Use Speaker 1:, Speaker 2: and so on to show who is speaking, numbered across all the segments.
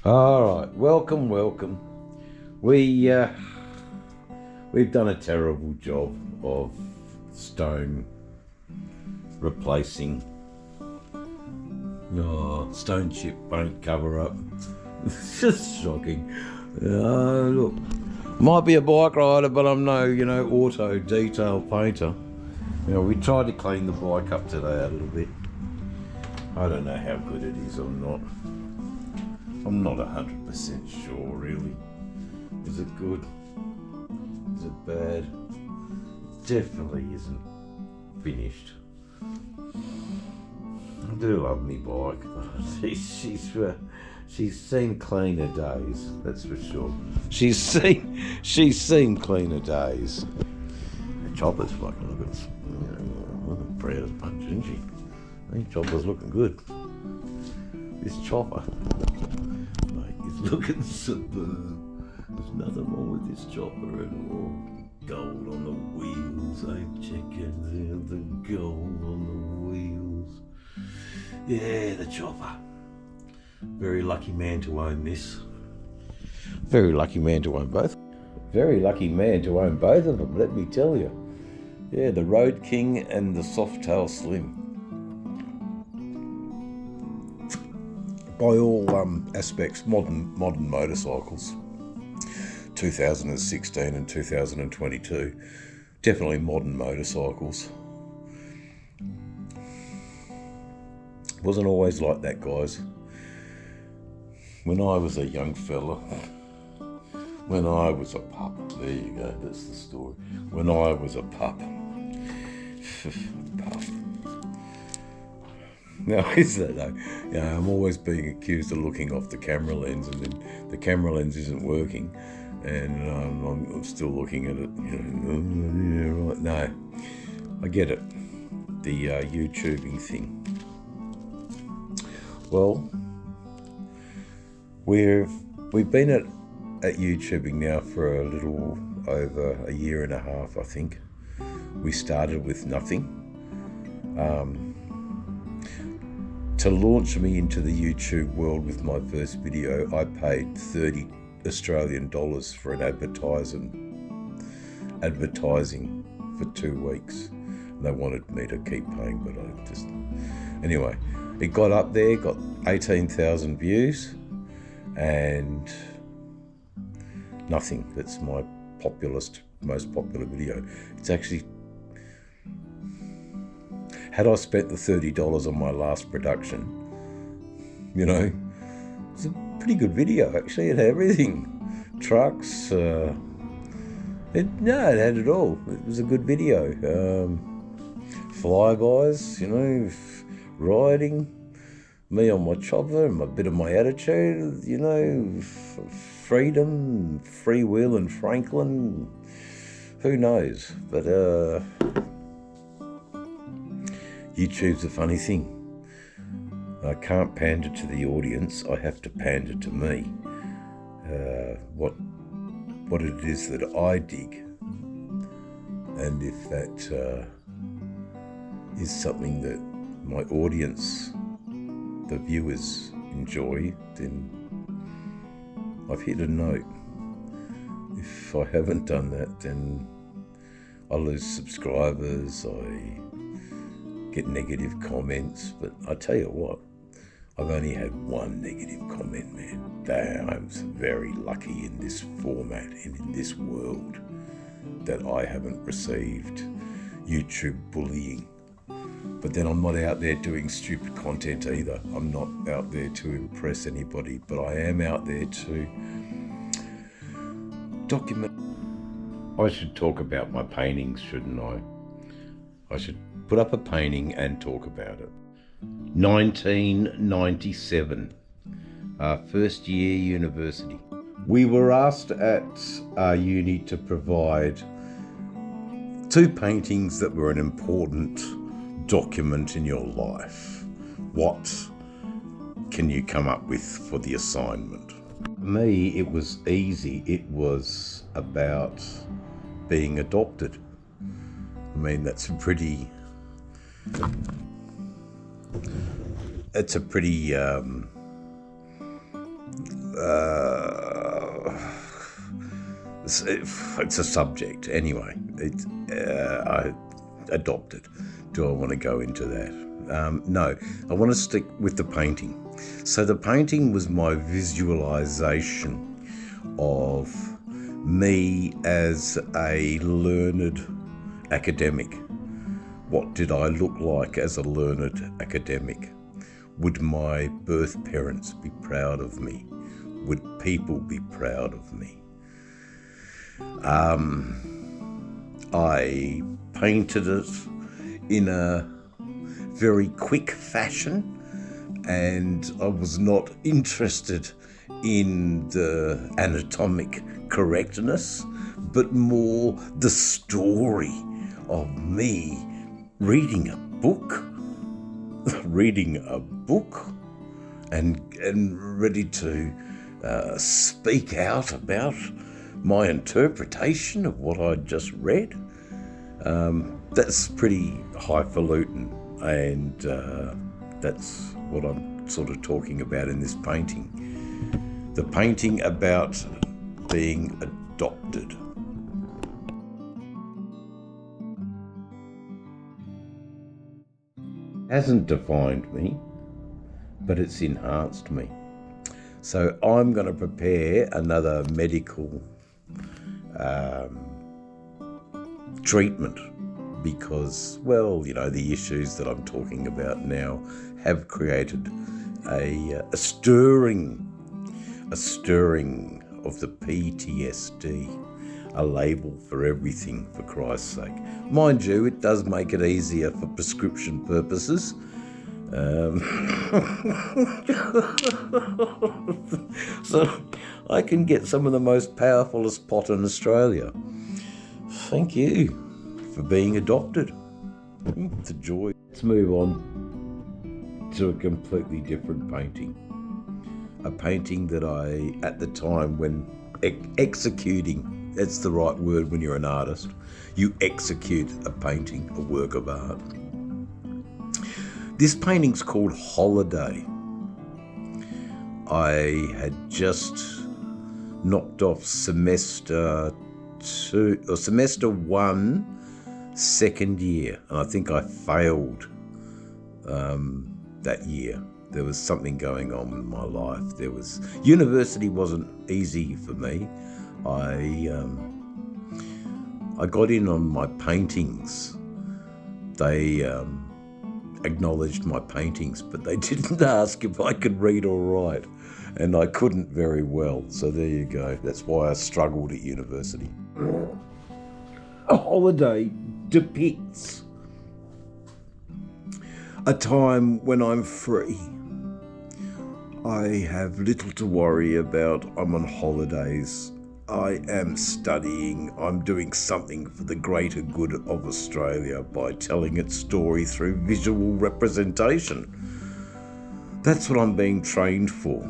Speaker 1: All right, welcome. We we've done a terrible job of stone replacing. Oh, stone chip won't cover up. It's just shocking. Look, might be a bike rider, but I'm no, auto detail painter. We tried to clean the bike up today a little bit. I don't know how good it is or not. I'm not 100% sure, really. Is it good? Is it bad? It definitely isn't finished. I do love me bike, but she's seen cleaner days. That's for sure. She's seen cleaner days. The chopper's fucking looking proud as punch, isn't she? I think chopper's looking good. This chopper. He's looking superb. There's nothing wrong with this chopper at all. Gold on the wheels, check out the gold on the wheels. Yeah, the chopper. Very lucky man to own this. Very lucky man to own both. Very lucky man to own both of them, let me tell you. Yeah, the Road King and the Softail Slim. By all aspects, modern motorcycles. 2016 and 2022, definitely modern motorcycles. Wasn't always like that, guys. When I was a young fella, when I was a pup, there you go, that's the story. When I was a pup. Now, is that though? I'm always being accused of looking off the camera lens, and then the camera lens isn't working, and I'm still looking at it. Yeah, right. No, I get it. The YouTubing thing. Well, we've been at YouTubing now for a little over a year and a half, I think. We started with nothing. To launch me into the YouTube world with my first video, I paid 30 Australian dollars for an advertising for 2 weeks. They wanted me to keep paying, but I just... Anyway, it got up there, got 18,000 views, and nothing. That's my most popular video. It's actually... Had I spent the $30 on my last production, it's a pretty good video, actually. It had everything. Trucks, it had it all. It was a good video. Flybys, riding, me on my chopper, and a bit of my attitude, freedom, free will and Franklin, who knows, but YouTube's a funny thing. I can't pander to the audience, I have to pander to me. What it is that I dig. And if that is something that my audience, the viewers, enjoy, then I've hit a note. If I haven't done that, then I lose subscribers, I get negative comments, but I tell you what, I've only had one negative comment, man. Damn, I'm very lucky in this format and in this world that I haven't received YouTube bullying. But then I'm not out there doing stupid content either. I'm not out there to impress anybody, but I am out there to document. I should talk about my paintings, shouldn't I? I should put up a painting and talk about it. 1997, first year university. We were asked at our uni to provide 2 paintings that were an important document in your life. What can you come up with for the assignment? For me, it was easy. It was about being adopted. I mean, that's a pretty it's a subject anyway. It's I adopted. Do I want to go into that? No, I want to stick with the painting. So the painting was my visualization of me as a learned academic. What did I look like as a learned academic? Would my birth parents be proud of me? Would people be proud of me? I painted it in a very quick fashion, and I was not interested in the anatomic correctness, but more the story of me reading a book and ready to speak out about my interpretation of what I'd just read. That's pretty highfalutin, and that's what I'm sort of talking about in this painting. The painting about being adopted. Hasn't defined me, but it's enhanced me. So I'm going to prepare another medical treatment because, well, you know, the issues that I'm talking about now have created a stirring of the PTSD, a label for everything, for Christ's sake. Mind you, it does make it easier for prescription purposes. So I can get some of the most powerfulest pot in Australia. Thank you for being adopted. It's a joy. Let's move on to a completely different painting. A painting that I, at the time when executing, that's the right word when you're an artist, you execute a painting, a work of art. This painting's called Holiday. I had just knocked off semester 1, second year, and I think I failed that year. There was something going on in my life. University wasn't easy for me. I got in on my paintings. They acknowledged my paintings, but they didn't ask if I could read or write, and I couldn't very well. So there you go. That's why I struggled at university. A Holiday depicts a time when I'm free. I have little to worry about. I'm on holidays. I am studying. I'm doing something for the greater good of Australia by telling its story through visual representation. That's what I'm being trained for.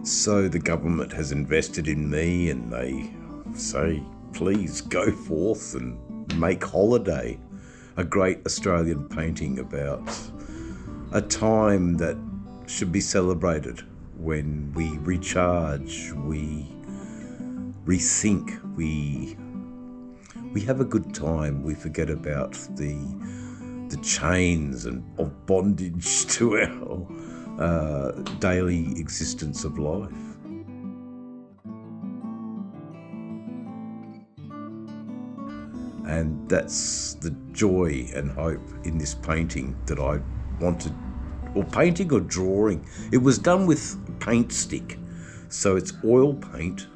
Speaker 1: So the government has invested in me, and they say, please go forth and make Holiday, a great Australian painting about a time that should be celebrated, when we recharge, we rethink, we have a good time. We forget about the chains and of bondage to our daily existence of life. And that's the joy and hope in this painting that I wanted, or painting or drawing. It was done with paint stick, so it's oil paint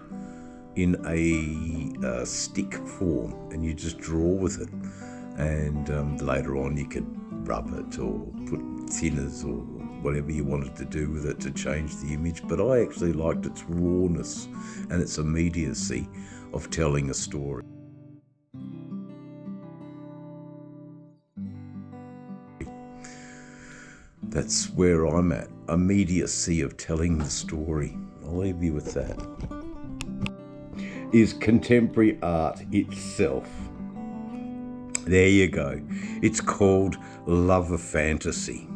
Speaker 1: in a stick form, and you just draw with it, and later on you could rub it or put thinners or whatever you wanted to do with it to change the image. But I actually liked its rawness and its immediacy of telling a story. That's where I'm at, immediacy of telling the story. I'll leave you with that. Is contemporary art itself. There you go. It's called Love of Fantasy.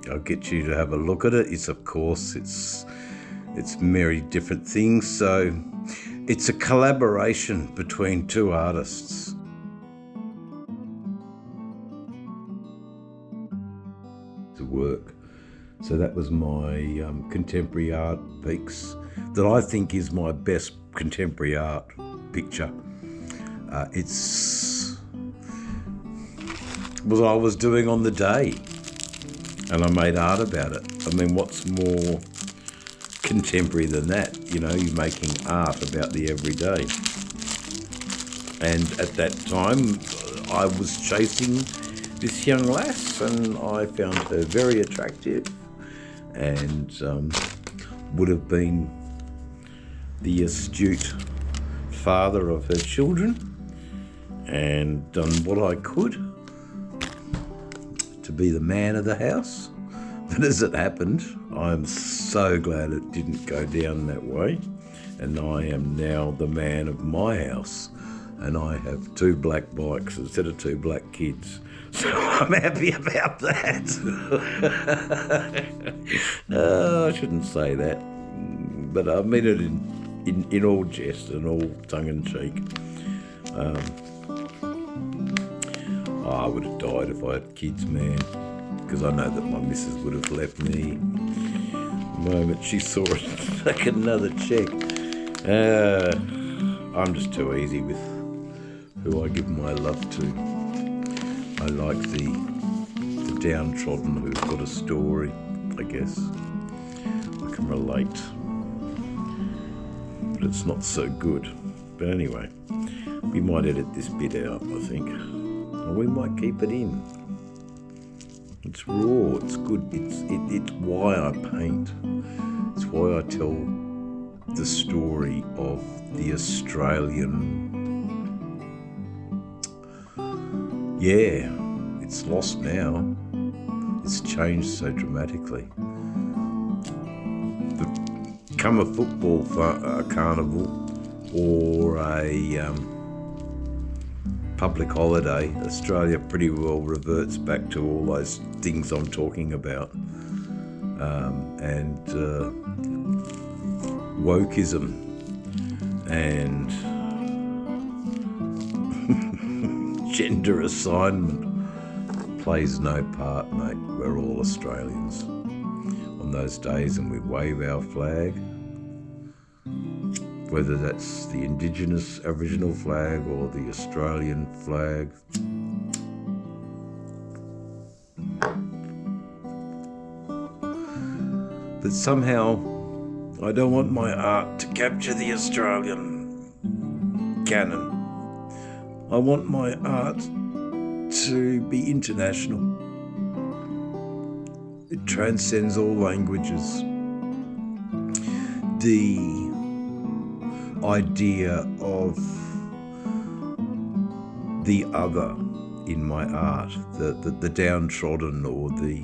Speaker 1: I'll get you to have a look at it. It's, of course, it's very different things. So it's a collaboration between two artists. To work. So that was my contemporary art piece that I think is my best contemporary art picture. It's what I was doing on the day, and I made art about it. I mean, what's more contemporary than that? You know, you're making art about the everyday. And at that time, I was chasing this young lass, and I found her very attractive, and would have been the astute father of her children, and done what I could to be the man of the house. But as it happened, I'm so glad it didn't go down that way, and I am now the man of my house, and I have 2 black bikes instead of 2 black kids. So I'm happy about that. I shouldn't say that, but I mean it in all jest and all tongue in cheek. I would have died if I had kids, man, because I know that my missus would have left me the moment she saw it take another check. I'm just too easy with who I give my love to. I like the downtrodden who've got a story, I guess. I can relate. But it's not so good. But anyway, we might edit this bit out, I think. Or we might keep it in. It's raw, it's good. It's why I paint. It's why I tell the story of the Australian. Yeah, it's lost now. It's changed so dramatically. Become a football carnival or a public holiday, Australia pretty well reverts back to all those things I'm talking about. And wokeism and gender assignment plays no part, mate. We're all Australians on those days, and we wave our flag, whether that's the Indigenous Aboriginal flag or the Australian flag. But somehow I don't want my art to capture the Australian canon. I want my art to be international. It transcends all languages. The idea of the other in my art, the downtrodden or the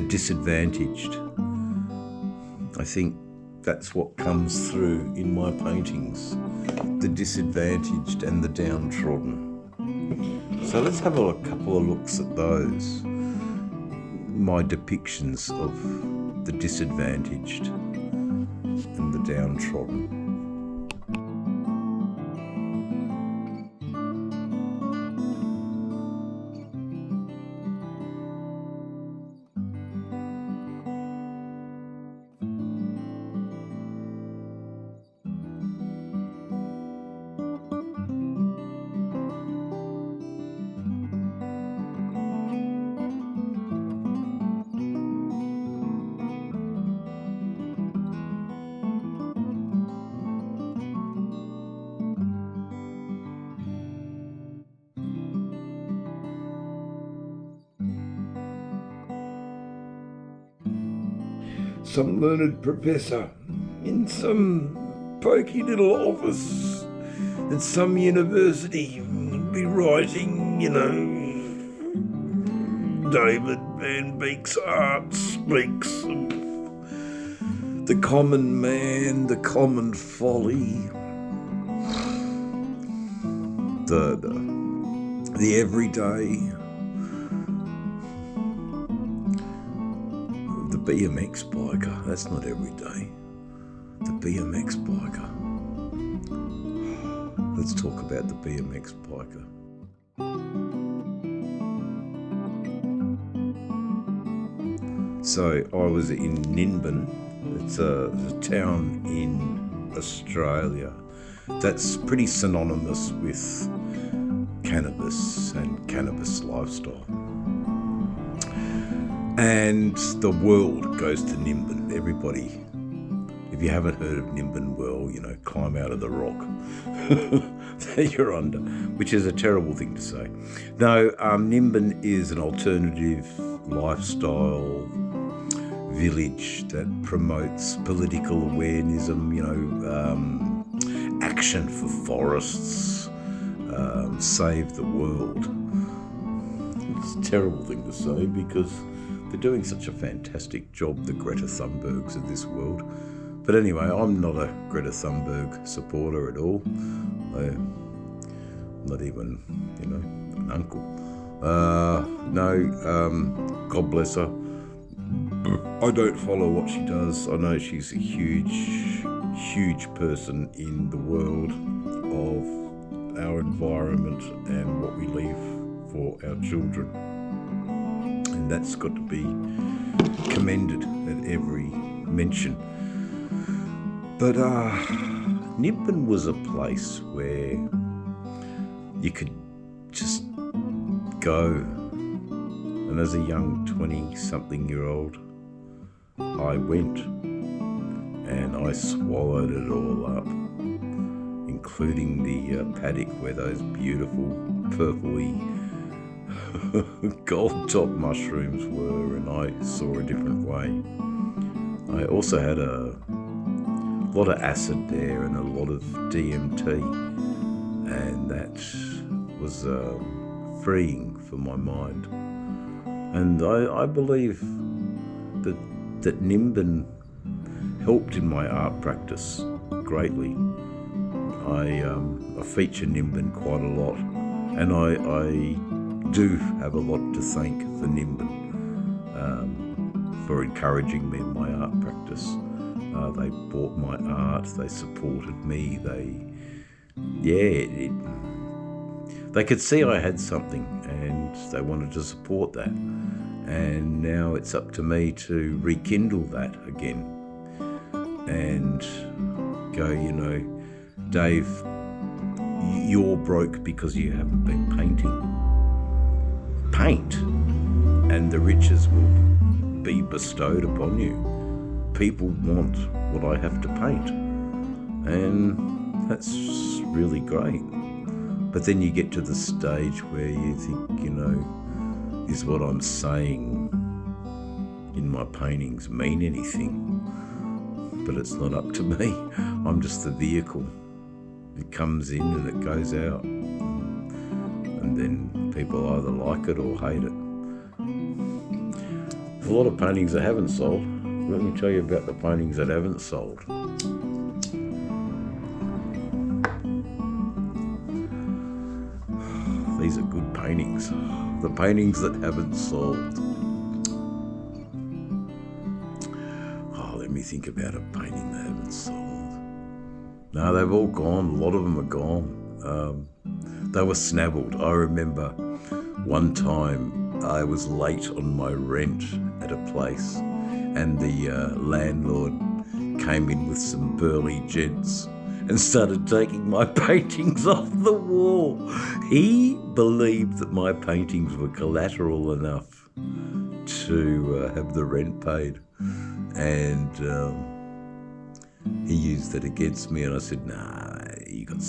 Speaker 1: disadvantaged. I think that's what comes through in my paintings, the disadvantaged and the downtrodden. So let's have a couple of looks at those, my depictions of the disadvantaged and the downtrodden. Some learned professor in some pokey little office at some university would be writing, David Van Beek's art speaks of the common man, the common folly, the everyday, BMX biker, that's not every day. The BMX biker. Let's talk about the BMX biker. So I was in Nimbin. It's a town in Australia that's pretty synonymous with cannabis and cannabis lifestyle. And the world goes to Nimbin. Everybody, if you haven't heard of Nimbin, well, climb out of the rock that you're under, which is a terrible thing to say. No, Nimbin is an alternative lifestyle village that promotes political awareness, action for forests, save the world. It's a terrible thing to say because they're doing such a fantastic job, the Greta Thunbergs of this world. But anyway, I'm not a Greta Thunberg supporter at all. I'm not even, an uncle. God bless her. I don't follow what she does. I know she's a huge person in the world of our environment and what we leave for our children. And that's got to be commended at every mention. But Nimbin was a place where you could just go. And as a young 20-something-year-old, I went and I swallowed it all up, including the paddock where those beautiful purpley gold-top mushrooms were, and I saw a different way. I also had a lot of acid there and a lot of DMT, and that was freeing for my mind. And I believe that Nimbin helped in my art practice greatly. I feature Nimbin quite a lot, and I do have a lot to thank for Nimbin for encouraging me in my art practice. They bought my art, they supported me, they could see I had something and they wanted to support that. And now it's up to me to rekindle that again and go, Dave, you're broke because you haven't been painting. Paint, and the riches will be bestowed upon you. People want what I have to paint, and that's really great. But then you get to the stage where you think, is what I'm saying in my paintings mean anything? But it's not up to me. I'm just the vehicle. It comes in and it goes out. And then people either like it or hate it. There's a lot of paintings that haven't sold. Let me tell you about the paintings that haven't sold. These are good paintings. The paintings that haven't sold. Let me think about a painting that haven't sold. No, they've all gone. A lot of them are gone. They were snabbled. I remember one time I was late on my rent at a place, and the landlord came in with some burly gents and started taking my paintings off the wall. He believed that my paintings were collateral enough to have the rent paid, and he used that against me. And I said, "Nah, you got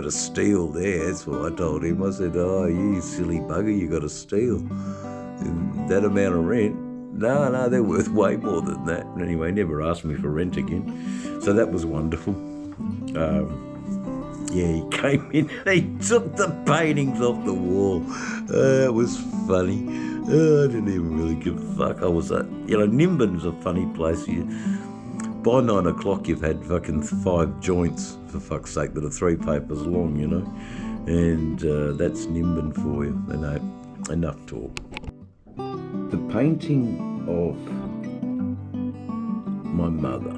Speaker 1: to steal there." That's what I told him. I said, "Oh, you silly bugger, you got to steal that amount of rent." No, they're worth way more than that. And anyway, never asked me for rent again. So that was wonderful. He came in and he took the paintings off the wall. It was funny. I didn't even really give a fuck. I was Nimbin's a funny place. By 9 o'clock, you've had fucking 5 joints, for fuck's sake, that are 3 papers long, And that's Nimbin for you. Enough talk. The painting of my mother.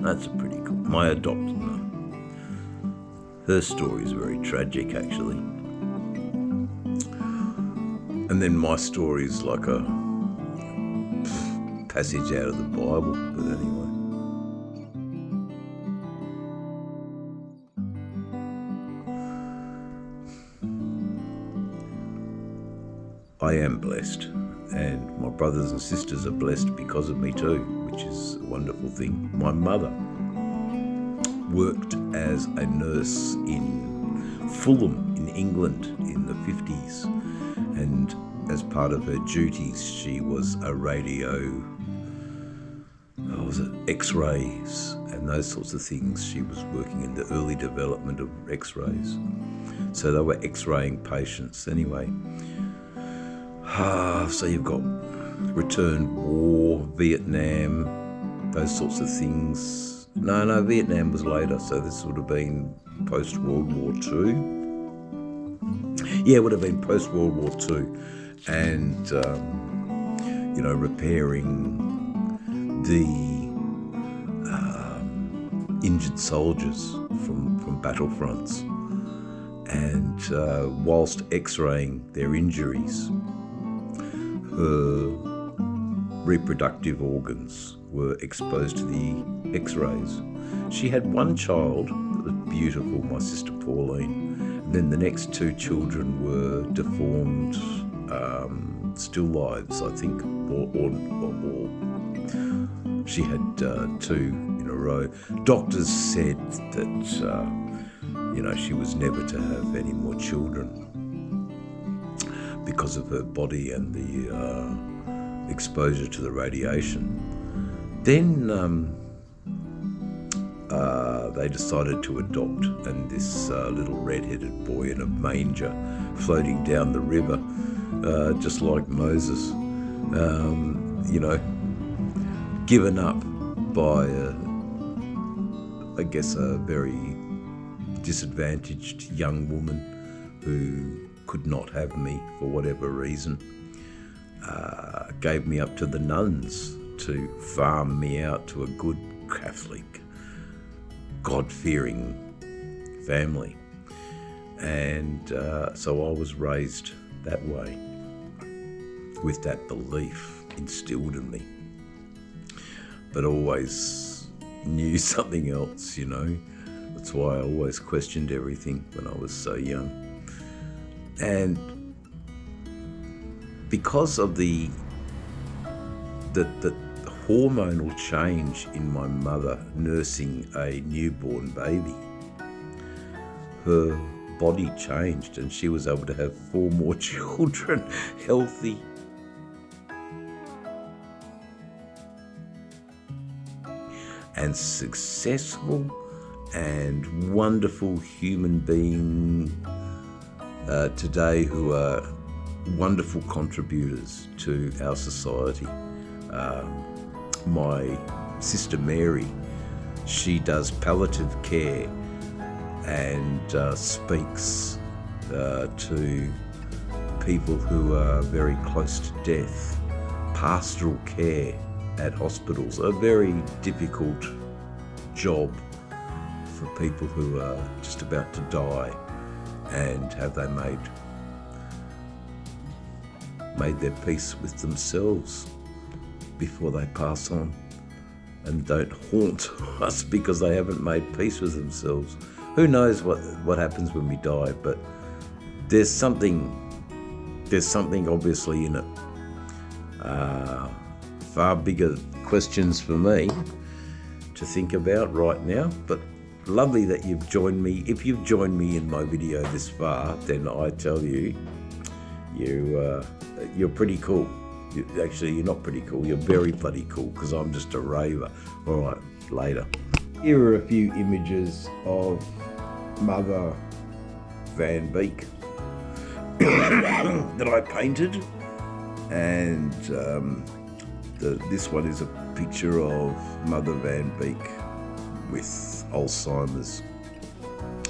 Speaker 1: That's a pretty cool. My adopted mother. Her story is very tragic, actually. And then my story is like a passage out of the Bible, but anyway. I am blessed, and my brothers and sisters are blessed because of me too, which is a wonderful thing. My mother worked as a nurse in Fulham in England in the 50s, and as part of her duties she was a radio, X-rays and those sorts of things. She was working in the early development of X-rays, so they were X-raying patients anyway. So you've got return war, Vietnam, those sorts of things. No, Vietnam was later, so this would have been post-World War II. Yeah, it would have been post-World War II. And, repairing the injured soldiers from battlefronts. And whilst X-raying their injuries, her reproductive organs were exposed to the X-rays. She had one child that was beautiful, my sister Pauline, and then the next two children were deformed still lives, I think, or she had two in a row. Doctors said that she was never to have any more children because of her body and the exposure to the radiation. Then they decided to adopt, and this little red-headed boy in a manger floating down the river, just like Moses, given up by, a very disadvantaged young woman who could not have me for whatever reason, gave me up to the nuns to farm me out to a good Catholic, God-fearing family. And so I was raised that way, with that belief instilled in me, but always knew something else, That's why I always questioned everything when I was so young. And because of the hormonal change in my mother nursing a newborn baby, her body changed and she was able to have 4 more children, healthy. And successful and wonderful human being today who are wonderful contributors to our society. My sister Mary, she does palliative care and speaks to people who are very close to death. Pastoral care at hospitals, a very difficult job for people who are just about to die, and have they made their peace with themselves before they pass on, and don't haunt us because they haven't made peace with themselves. Who knows what happens when we die, but there's something obviously in it. Far bigger questions for me to think about right now, but lovely that you've joined me. If you've joined me in my video this far, then I tell you, you're pretty cool. Actually, you're not pretty cool, you're very bloody cool, because I'm just a raver. All right, later. Here are a few images of Mother Van Beek that I painted, and this one is a picture of Mother Van Beek with Alzheimer's.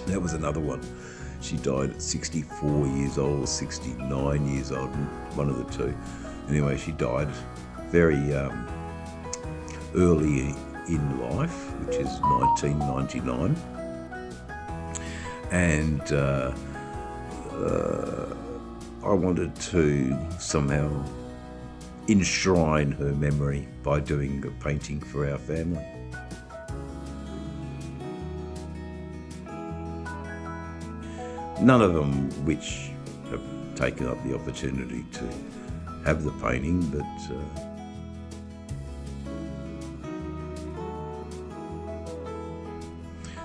Speaker 1: That was another one. She died at 64 years old, 69 years old, one of the two. Anyway, she died very early in life, which is 1999, and I wanted to somehow enshrine her memory by doing a painting for our family. None of them which have taken up the opportunity to have the painting, but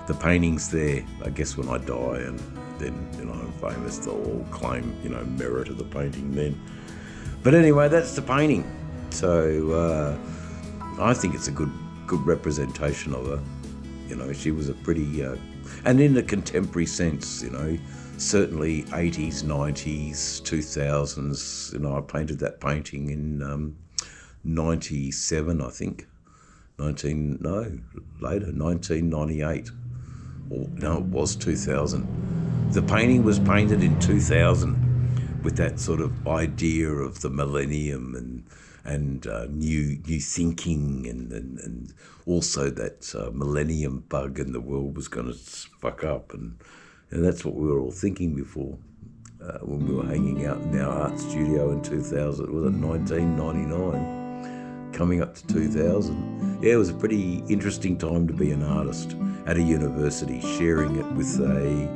Speaker 1: the painting's there. I guess when I die and then, I'm famous, they'll all claim, merit of the painting then. But anyway, that's the painting. So I think it's a good representation of her. She was a pretty, and in a contemporary sense, certainly 80s, 90s, 2000s. I painted that painting in 97, I think. 1998. Or no, it was 2000. The painting was painted in 2000 with that sort of idea of the millennium and new thinking and also that millennium bug and the world was going to fuck up and that's what we were all thinking before when we were hanging out in our art studio in 2000. Was it 1999? Coming up to 2000. Yeah, it was a pretty interesting time to be an artist at a university, sharing it with a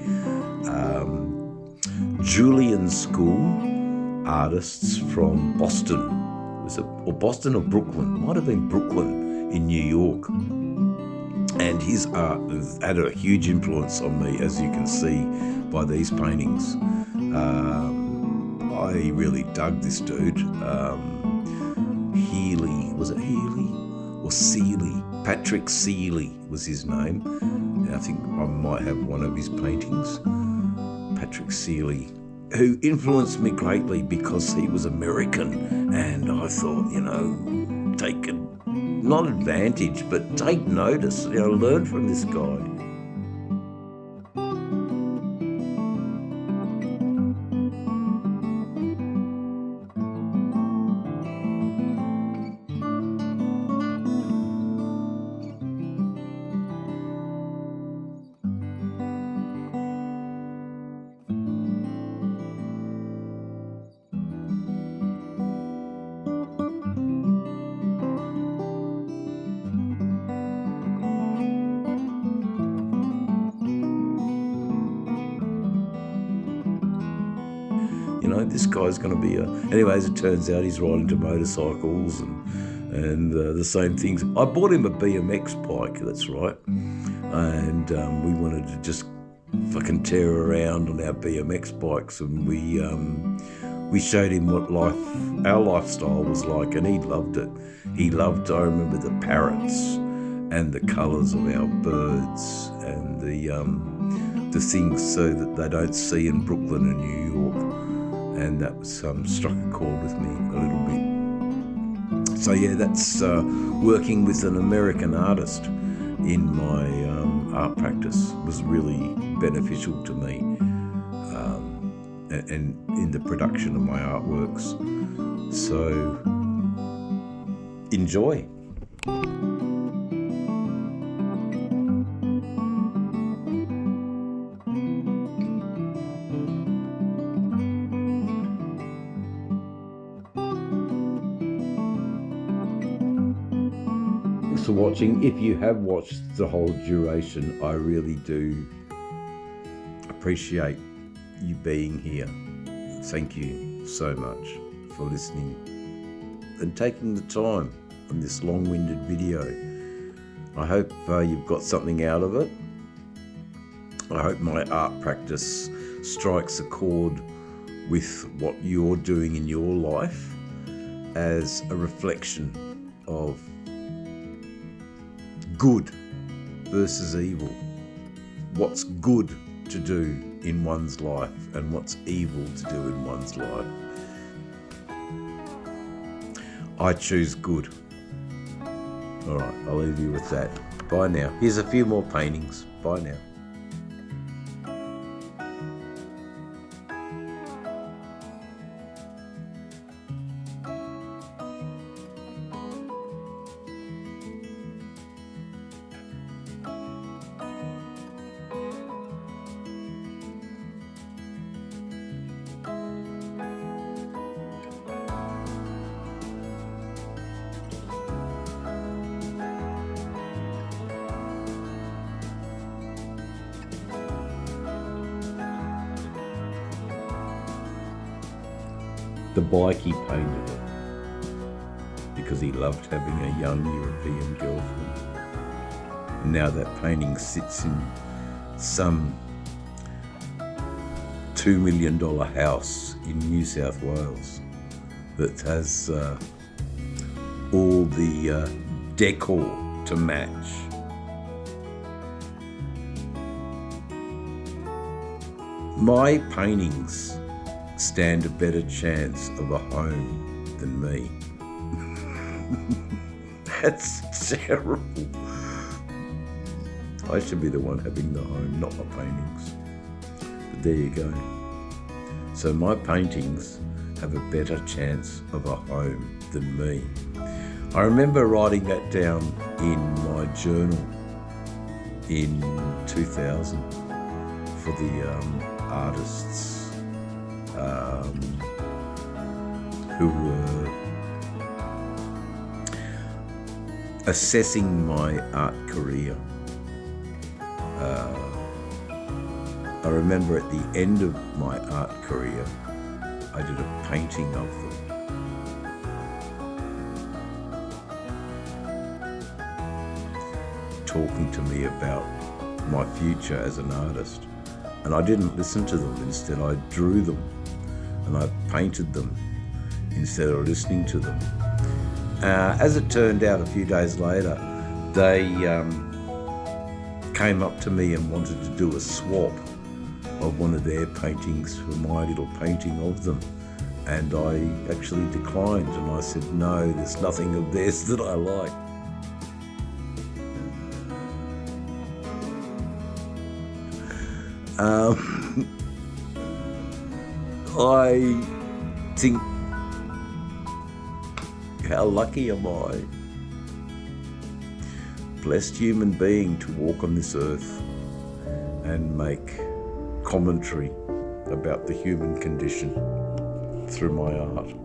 Speaker 1: Julian School artists from Boston. Was it or Boston or Brooklyn? Might have been Brooklyn in New York. And his art has had a huge influence on me, as you can see by these paintings. I really dug this dude. Healy, was it Healy or Seeley? Patrick Seeley was his name. And I think I might have one of his paintings. Patrick Seeley, who influenced me greatly because he was American. And I thought, take it, not advantage, but take notice, learn from this guy. This guy's going to be Anyway, as it turns out, he's riding to motorcycles and the same things. I bought him a BMX bike, that's right. And we wanted to just fucking tear around on our BMX bikes. And we showed him what our lifestyle was like, and he loved it. He loved, I remember, the parrots and the colours of our birds and the things so that they don't see in Brooklyn and New York. And that was struck a chord with me a little bit. So yeah, that's working with an American artist in my art practice was really beneficial to me, and in the production of my artworks. So enjoy. For watching. If you have watched the whole duration, I really do appreciate you being here. Thank you so much for listening and taking the time on this long-winded video. I hope you've got something out of it. I hope my art practice strikes a chord with what you're doing in your life as a reflection of good versus evil. What's good to do in one's life and what's evil to do in one's life. I choose good. All right, I'll leave you with that. Bye now. Here's a few more paintings. Bye now. the bike he painted it because he loved having a young European girlfriend. And now that painting sits in some $2 million house in New South Wales that has all the decor to match. My paintings stand a better chance of a home than me. That's terrible. I should be the one having the home, not my paintings. But there you go. So my paintings have a better chance of a home than me. I remember writing that down in my journal in 2000 for the artists who were assessing my art career. I remember at the end of my art career, I did a painting of them. Talking to me about my future as an artist. And I didn't listen to them. Instead, I drew them and I painted them instead of listening to them. As it turned out, a few days later, they came up to me and wanted to do a swap of one of their paintings for my little painting of them. And I actually declined and I said, no, there's nothing of theirs that I like. I think, how lucky am I? Blessed human being to walk on this earth and make commentary about the human condition through my art.